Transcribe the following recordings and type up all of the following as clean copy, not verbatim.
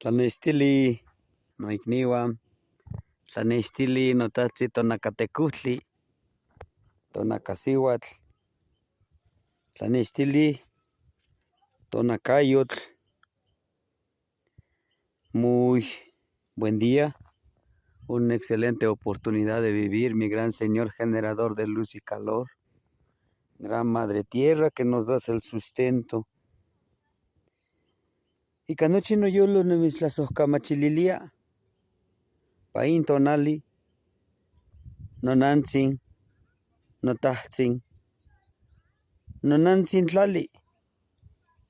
Tlanextili noikniuan, tlanextili notahtzi tonacatecutli, tonacasihuatl, tlanextili tonacayotl. Muy buen día, una excelente oportunidad de vivir, mi gran Señor generador de luz y calor, gran Madre Tierra que nos das el sustento. Y canochi no yolo no mislasos camachililia, pain tonali, no nantzin, no tahtzin, no nantzin tlali,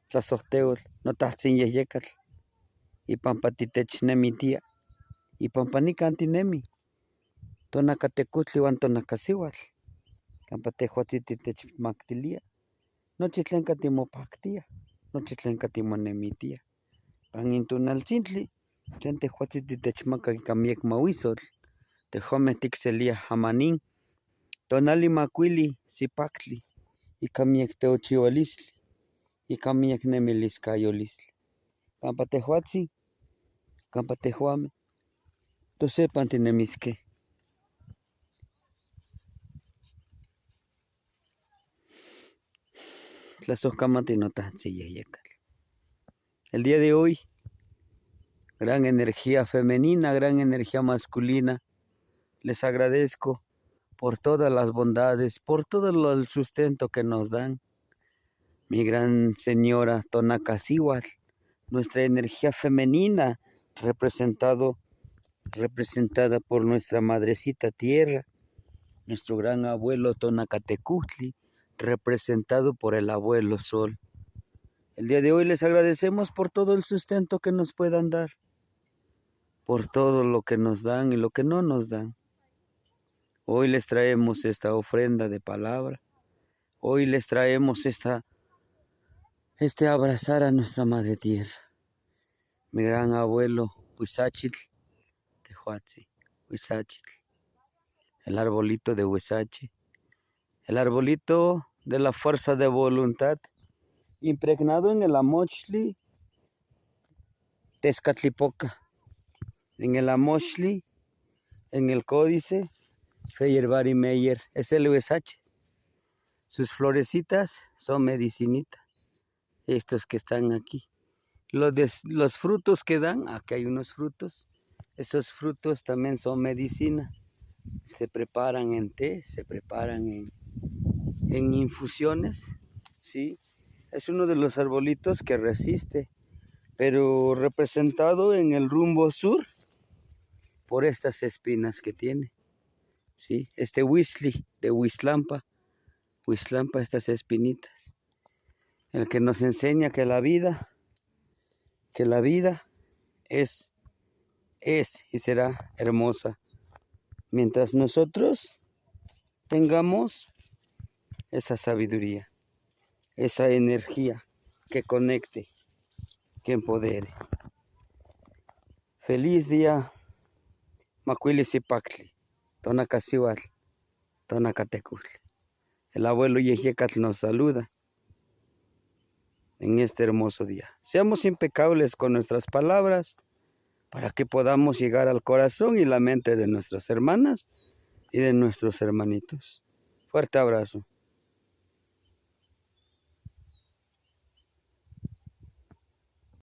tlasohteol, no tahtzin yehyecatl, y pampatitech nemitia, y pampanica antinemi, tonacatecutli wan tonacasihuatl, campatehuatzititech mactilia, nochi tlenca timopactia, nochi tlenca timonemitia. Pan intonaltzintli, tlen tehuatzititechmaca ica miec mahuisotl, tehuameh ticselia jamanín, tonali macuili sipactli, ica miec teochiualistli, ica miec nemiliscayolistli. Campa tehuatzin, campa tehuameh, tosepan tinemisqueh. Tlasohcamati notahtzi yehyecatl. El día de hoy, gran energía femenina, gran energía masculina, les agradezco por todas las bondades, por todo el sustento que nos dan. Mi gran señora Tonacasihuatl, nuestra energía femenina, representada por nuestra madrecita tierra, nuestro gran abuelo Tonacatecutli, representado por el abuelo sol. El día de hoy les agradecemos por todo el sustento que nos puedan dar, por todo lo que nos dan y lo que no nos dan. Hoy les traemos esta ofrenda de palabra, hoy les traemos este abrazar a nuestra madre tierra. Mi gran abuelo Huizachitl, Tehuatzi, Huizachitl, el arbolito de Huizache, el arbolito de la fuerza de voluntad, impregnado en el amochli Tezcatlipoca, en el amochli, en el códice Feyerabadi Meyer, es el Huizache. Sus florecitas son medicinita, estos que están aquí. Los frutos que dan, aquí hay unos frutos, esos frutos también son medicina. Se preparan en té, se preparan en infusiones, ¿sí? Es uno de los arbolitos que resiste, pero representado en el rumbo sur por estas espinas que tiene, ¿sí? Este huizli de Huizlampa, estas espinitas, el que nos enseña que la vida es y será hermosa mientras nosotros tengamos esa sabiduría, esa energía que conecte, que empodere. Feliz día, Macuili Sipactli, Tonacasihuatl, Tonacatecutli. El abuelo Yehyecatl nos saluda en este hermoso día. Seamos impecables con nuestras palabras para que podamos llegar al corazón y la mente de nuestras hermanas y de nuestros hermanitos. Fuerte abrazo.